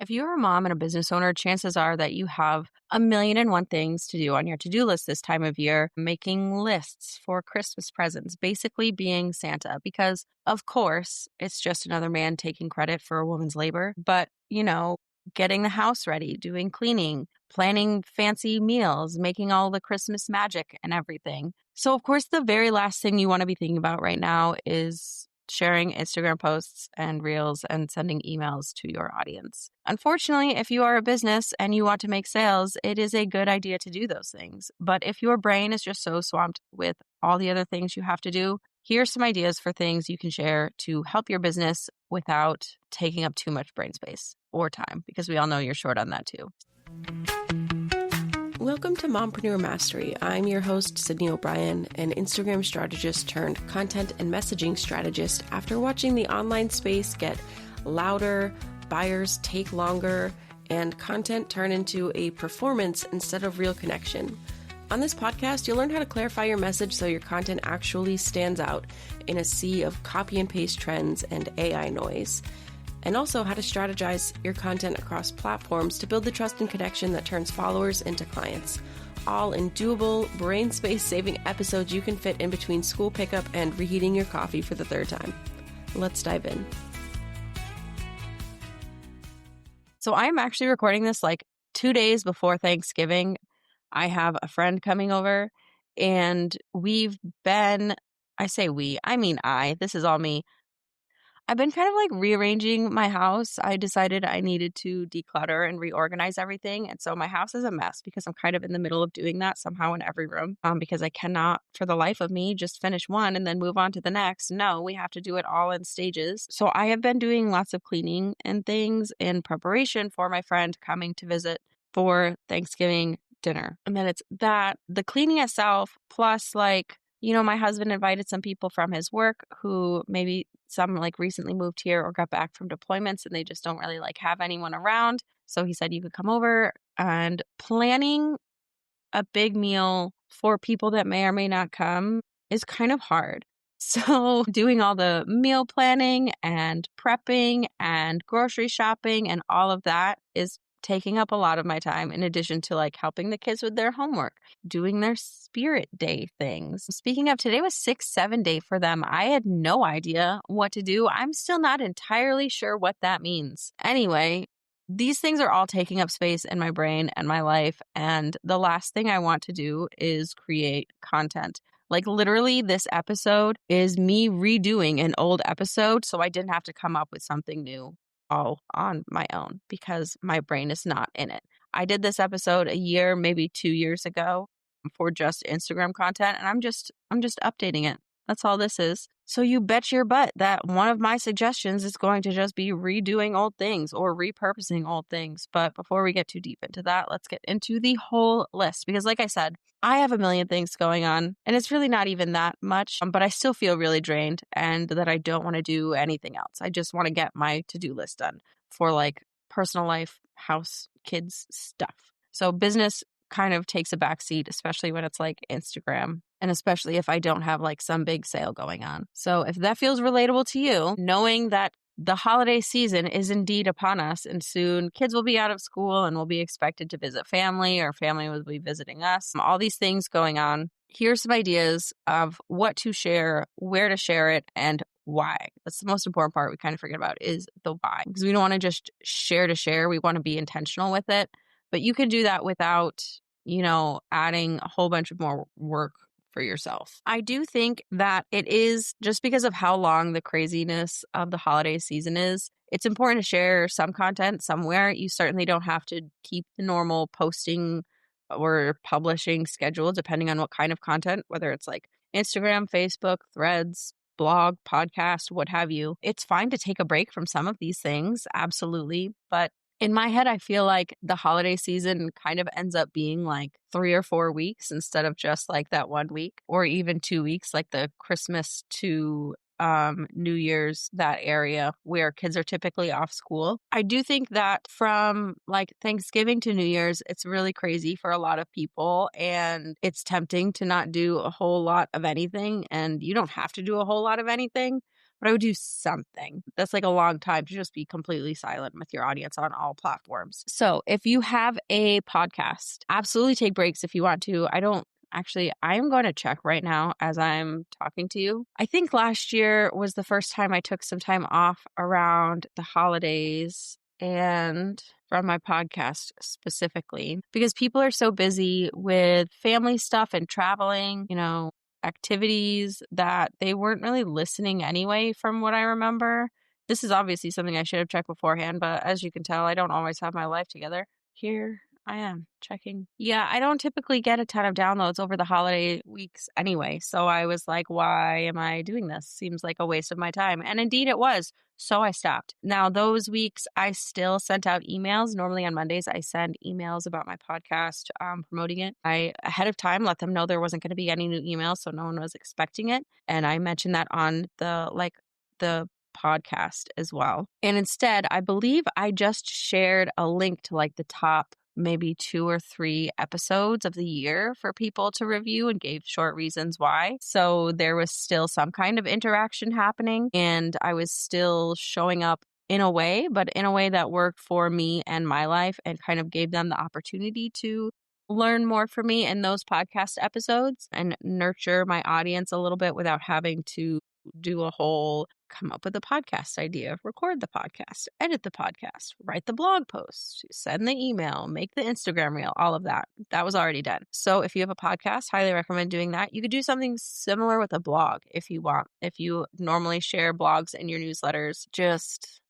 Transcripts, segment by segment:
If you're a mom and a business owner, chances are that you have a million and one things to do on your to-do list this time of year, making lists for Christmas presents, basically being Santa, because of course, it's just another man taking credit for a woman's labor. But, getting the house ready, doing cleaning, planning fancy meals, making all the Christmas magic and everything. So, of course, the very last thing you want to be thinking about right now is sharing Instagram posts and reels and sending emails to your audience. Unfortunately, if you are a business and you want to make sales, it is a good idea to do those things. But if your brain is just so swamped with all the other things you have to do, here's some ideas for things you can share to help your business without taking up too much brain space or time, because we all know you're short on that too. Welcome to Mompreneur Mastery. I'm your host, Sydney O'Brien, an Instagram strategist turned content and messaging strategist after watching the online space get louder, buyers take longer, and content turn into a performance instead of real connection. On this podcast, you'll learn how to clarify your message so your content actually stands out in a sea of copy and paste trends and AI noise, and also how to strategize your content across platforms to build the trust and connection that turns followers into clients. All in doable, brain space saving episodes you can fit in between school pickup and reheating your coffee for the third time. Let's dive in. So I'm actually recording this like 2 days before Thanksgiving. I have a friend coming over and this is all me. I've been kind of like rearranging my house. I decided I needed to declutter and reorganize everything. And so my house is a mess because I'm kind of in the middle of doing that somehow in every room because I cannot for the life of me just finish one and then move on to the next. No, we have to do it all in stages. So I have been doing lots of cleaning and things in preparation for my friend coming to visit for Thanksgiving dinner. And then it's that, the cleaning itself, plus my husband invited some people from his work who maybe some recently moved here or got back from deployments and they just don't really have anyone around. So he said you could come over, and planning a big meal for people that may or may not come is kind of hard. So doing all the meal planning and prepping and grocery shopping and all of that is taking up a lot of my time, in addition to helping the kids with their homework, doing their spirit day things. Speaking of, today was 6-7 day for them. I had no idea what to do. I'm still not entirely sure what that means. Anyway, these things are all taking up space in my brain and my life. And the last thing I want to do is create content. Literally, this episode is me redoing an old episode so I didn't have to come up with something new all on my own because my brain is not in it. I did this episode a year, maybe 2 years ago for just Instagram content, and I'm just updating it. That's all this is. So you bet your butt that one of my suggestions is going to just be redoing old things or repurposing old things. But before we get too deep into that, let's get into the whole list. Because like I said, I have a million things going on and it's really not even that much, but I still feel really drained and that I don't want to do anything else. I just want to get my to-do list done for personal life, house, kids stuff. So business kind of takes a backseat, especially when it's Instagram. And especially if I don't have some big sale going on. So if that feels relatable to you, knowing that the holiday season is indeed upon us and soon kids will be out of school and we'll be expected to visit family or family will be visiting us, all these things going on. Here's some ideas of what to share, where to share it, and why. That's the most important part we kind of forget about is the why. Because we don't want to just share to share. We want to be intentional with it. But you can do that without, adding a whole bunch of more work for yourself. I do think that it is, just because of how long the craziness of the holiday season is, it's important to share some content somewhere. You certainly don't have to keep the normal posting or publishing schedule, depending on what kind of content, whether it's Instagram, Facebook, Threads, blog, podcast, what have you. It's fine to take a break from some of these things, absolutely. But in my head, I feel like the holiday season kind of ends up being 3 or 4 weeks instead of just that 1 week or even 2 weeks, the Christmas to New Year's, that area where kids are typically off school. I do think that from Thanksgiving to New Year's, it's really crazy for a lot of people and it's tempting to not do a whole lot of anything, and you don't have to do a whole lot of anything. but I would do something. That's like a long time to just be completely silent with your audience on all platforms. So if you have a podcast, absolutely take breaks if you want to. I am going to check right now as I'm talking to you. I think last year was the first time I took some time off around the holidays and from my podcast specifically because people are so busy with family stuff and traveling, activities that they weren't really listening anyway, from what I remember. This is obviously something I should have checked beforehand, but as you can tell, I don't always have my life together. Here I am checking. Yeah, I don't typically get a ton of downloads over the holiday weeks anyway. So I was like, why am I doing this? Seems like a waste of my time. And indeed it was. So I stopped. Now, those weeks, I still sent out emails. Normally on Mondays, I send emails about my podcast, promoting it. I, ahead of time, let them know there wasn't going to be any new emails, so no one was expecting it. And I mentioned that on the podcast as well. And instead, I believe I just shared a link to like the top maybe 2 or 3 episodes of the year for people to review and gave short reasons why. So there was still some kind of interaction happening and I was still showing up in a way, but in a way that worked for me and my life and kind of gave them the opportunity to learn more from me in those podcast episodes and nurture my audience a little bit without having to do a whole come up with a podcast idea, record the podcast, edit the podcast, write the blog post, send the email, make the Instagram reel, all of that. That was already done. So if you have a podcast, highly recommend doing that. You could do something similar with a blog if you want. If you normally share blogs in your newsletters, just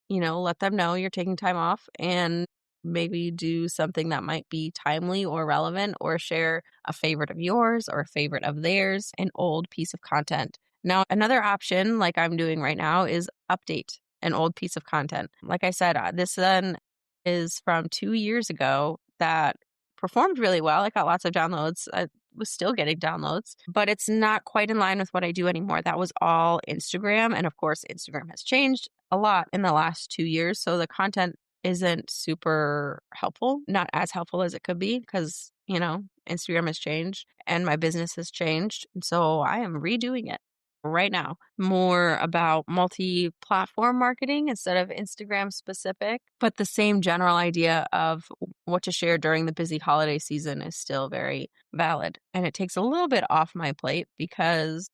let them know you're taking time off and maybe do something that might be timely or relevant or share a favorite of yours or a favorite of theirs, an old piece of content. Now, another option like I'm doing right now is update an old piece of content. Like I said, this then is from 2 years ago that performed really well. I got lots of downloads. I was still getting downloads, but it's not quite in line with what I do anymore. That was all Instagram. And of course, Instagram has changed a lot in the last 2 years. So the content isn't super helpful, not as helpful as it could be because, Instagram has changed and my business has changed. And so I am redoing it right now, more about multi platform marketing instead of Instagram specific. But the same general idea of what to share during the busy holiday season is still very valid. And it takes a little bit off my plate because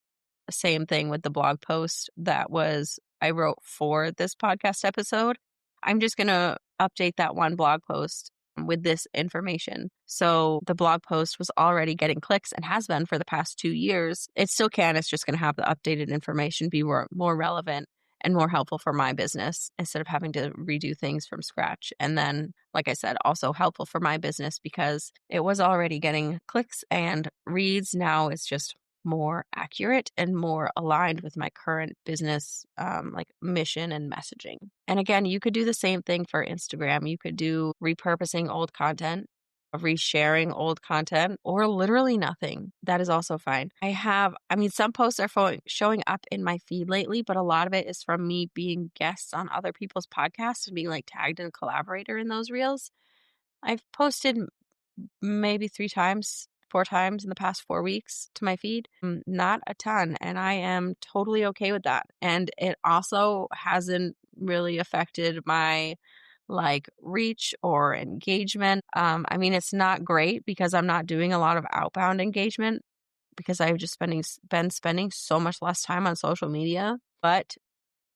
same thing with the blog post I wrote for this podcast episode. I'm just going to update that one blog post with this information. So the blog post was already getting clicks and has been for the past 2 years. It still can. It's just going to have the updated information be more relevant and more helpful for my business instead of having to redo things from scratch. And then, like I said, also helpful for my business because it was already getting clicks and reads. Now it's just more accurate and more aligned with my current business mission and messaging. And again, you could do the same thing for Instagram. You could do repurposing old content, resharing old content, or literally nothing. That is also fine. Some posts are showing up in my feed lately, but a lot of it is from me being guests on other people's podcasts and being like tagged and collaborator in those reels. I've posted maybe 3 times, 4 times in the past 4 weeks to my feed. Not a ton. And I am totally okay with that. And it also hasn't really affected my reach or engagement. It's not great because I'm not doing a lot of outbound engagement because I've just been spending so much less time on social media. But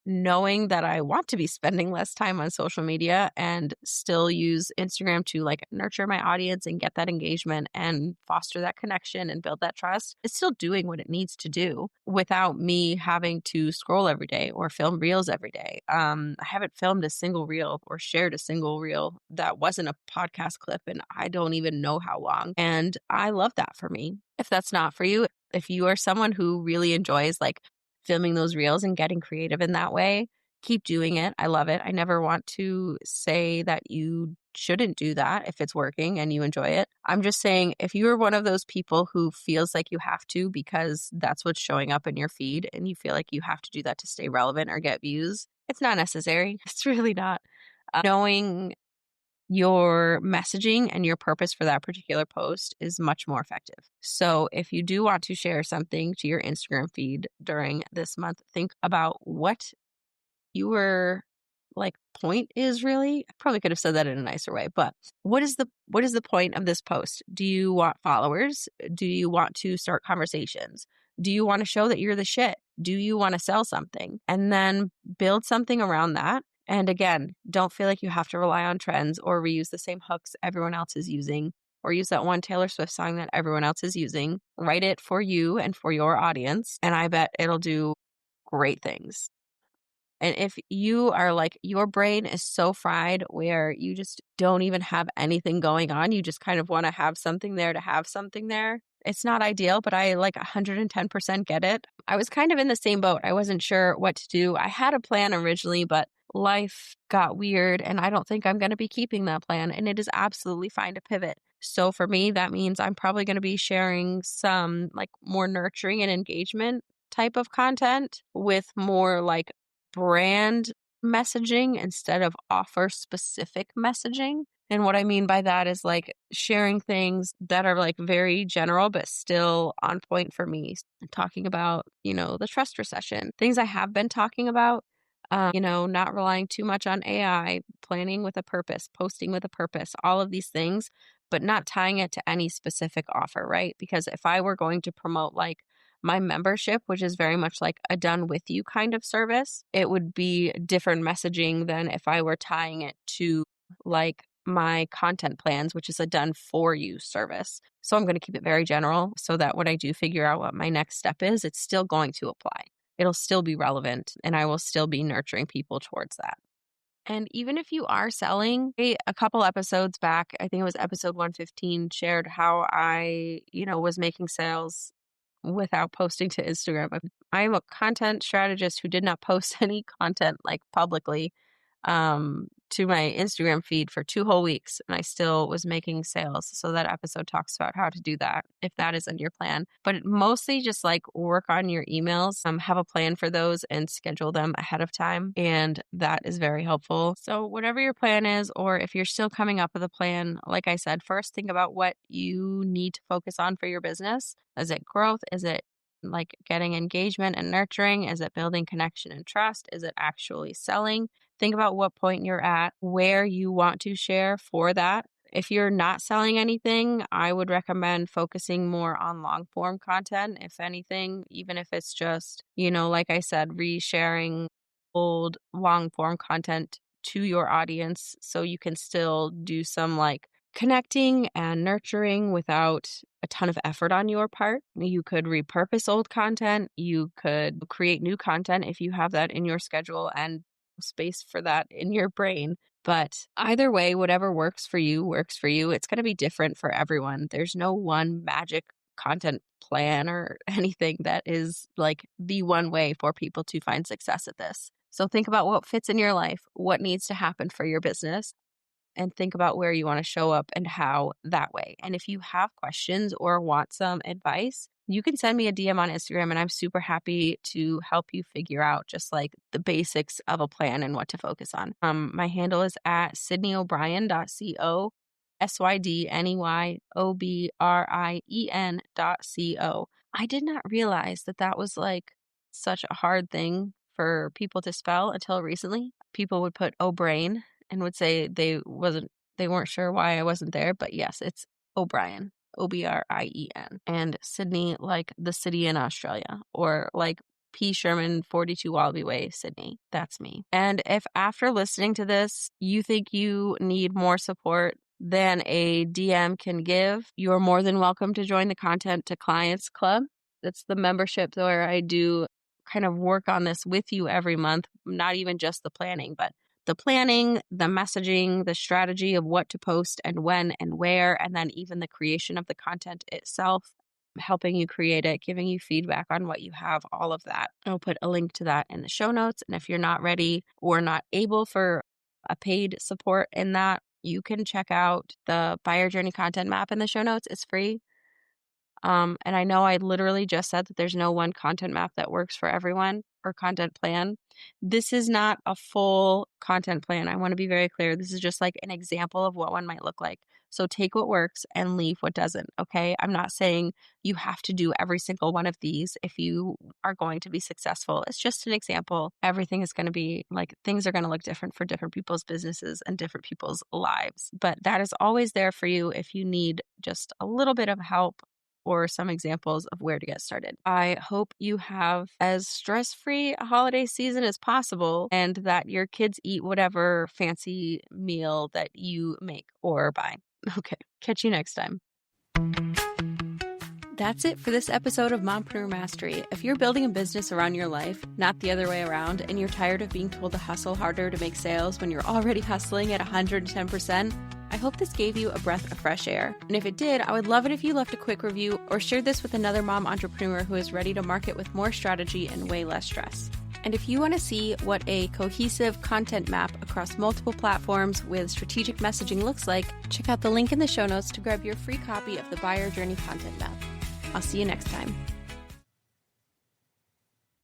knowing that I want to be spending less time on social media and still use Instagram to nurture my audience and get that engagement and foster that connection and build that trust, it's still doing what it needs to do without me having to scroll every day or film reels every day. I haven't filmed a single reel or shared a single reel that wasn't a podcast clip and I don't even know how long. And I love that for me. If that's not for you, if you are someone who really enjoys filming those reels and getting creative in that way, keep doing it. I love it. I never want to say that you shouldn't do that if it's working and you enjoy it. I'm just saying if you're one of those people who feels like you have to because that's what's showing up in your feed and you feel like you have to do that to stay relevant or get views, it's not necessary. It's really not. Knowing your messaging and your purpose for that particular post is much more effective. So if you do want to share something to your Instagram feed during this month, think about what your like point is really. I probably could have said that in a nicer way, but what is the point of this post? Do you want followers? Do you want to start conversations? Do you want to show that you're the shit? Do you want to sell something? And then build something around that. And again, don't feel like you have to rely on trends or reuse the same hooks everyone else is using or use that one Taylor Swift song that everyone else is using. Write it for you and for your audience, and I bet it'll do great things. And if you are like, your brain is so fried where you just don't even have anything going on, you just kind of want to have something there to have something there. It's not ideal, but I like 110% get it. I was kind of in the same boat. I wasn't sure what to do. I had a plan originally, but life got weird and I don't think I'm going to be keeping that plan. And it is absolutely fine to pivot. So for me, that means I'm probably going to be sharing some like more nurturing and engagement type of content with more like brand messaging instead of offer specific messaging. And what I mean by that is like sharing things that are like very general, but still on point for me. Talking about, the trust recession, things I have been talking about, not relying too much on AI, planning with a purpose, posting with a purpose, all of these things, but not tying it to any specific offer, right? Because if I were going to promote like my membership, which is very much like a done with you kind of service, it would be different messaging than if I were tying it to like my content plans, which is a done for you service. So I'm going to keep it very general so that when I do figure out what my next step is, it's still going to apply. It'll still be relevant and I will still be nurturing people towards that. And even if you are selling, a couple episodes back, I think it was episode 115, shared how I, was making sales without posting to Instagram. I'm a content strategist who did not post any content like publicly to my Instagram feed for 2 whole weeks, and I still was making sales. So that episode talks about how to do that if that isn't your plan. But mostly just like work on your emails, have a plan for those and schedule them ahead of time. And that is very helpful. So whatever your plan is, or if you're still coming up with a plan, like I said, first think about what you need to focus on for your business. Is it growth? Is it like getting engagement and nurturing? Is it building connection and trust? Is it actually selling? Think about what point you're at, where you want to share for that. If you're not selling anything, I would recommend focusing more on long form content, if anything, even if it's just, like I said, resharing old long form content to your audience so you can still do some like connecting and nurturing without a ton of effort on your part. You could repurpose old content. You could create new content if you have that in your schedule and space for that in your brain. But either way, whatever works for you works for you. It's going to be different for everyone. There's no one magic content plan or anything that is like the one way for people to find success at this. So think about what fits in your life, what needs to happen for your business, and think about where you want to show up and how that way. And if you have questions or want some advice, you can send me a DM on Instagram and I'm super happy to help you figure out just like the basics of a plan and what to focus on. My handle is at sydneyobrien.co, SydneyObrien.co. I did not realize that that was like such a hard thing for people to spell until recently. People would put O'Brien and would say they weren't sure why I wasn't there, but yes, it's O'Brien, Obrien, and Sydney like the city in Australia, or like P. Sherman 42 Wallaby Way, Sydney. That's me. And if after listening to this, you think you need more support than a DM can give, you're more than welcome to join the Content to Clients Club. That's the membership where I do kind of work on this with you every month, not even just the planning, but the planning, the messaging, the strategy of what to post and when and where, and then even the creation of the content itself, helping you create it, giving you feedback on what you have, all of that. I'll put a link to that in the show notes. And if you're not ready or not able for a paid support in that, you can check out the Buyer Journey Content Map in the show notes. It's free. And I know I literally just said that there's no one content map that works for everyone or content plan. This is not a full content plan. I want to be very clear. This is just like an example of what one might look like. So take what works and leave what doesn't. Okay. I'm not saying you have to do every single one of these if you are going to be successful. It's just an example. Everything is going to be like things are going to look different for different people's businesses and different people's lives. But that is always there for you if you need just a little bit of help or some examples of where to get started. I hope you have as stress-free a holiday season as possible and that your kids eat whatever fancy meal that you make or buy. Okay, catch you next time. That's it for this episode of Mompreneur Mastery. If you're building a business around your life, not the other way around, and you're tired of being told to hustle harder to make sales when you're already hustling at 110%, I hope this gave you a breath of fresh air. And if it did, I would love it if you left a quick review or shared this with another mom entrepreneur who is ready to market with more strategy and way less stress. And if you want to see what a cohesive content map across multiple platforms with strategic messaging looks like, check out the link in the show notes to grab your free copy of the Buyer Journey Content Map. I'll see you next time.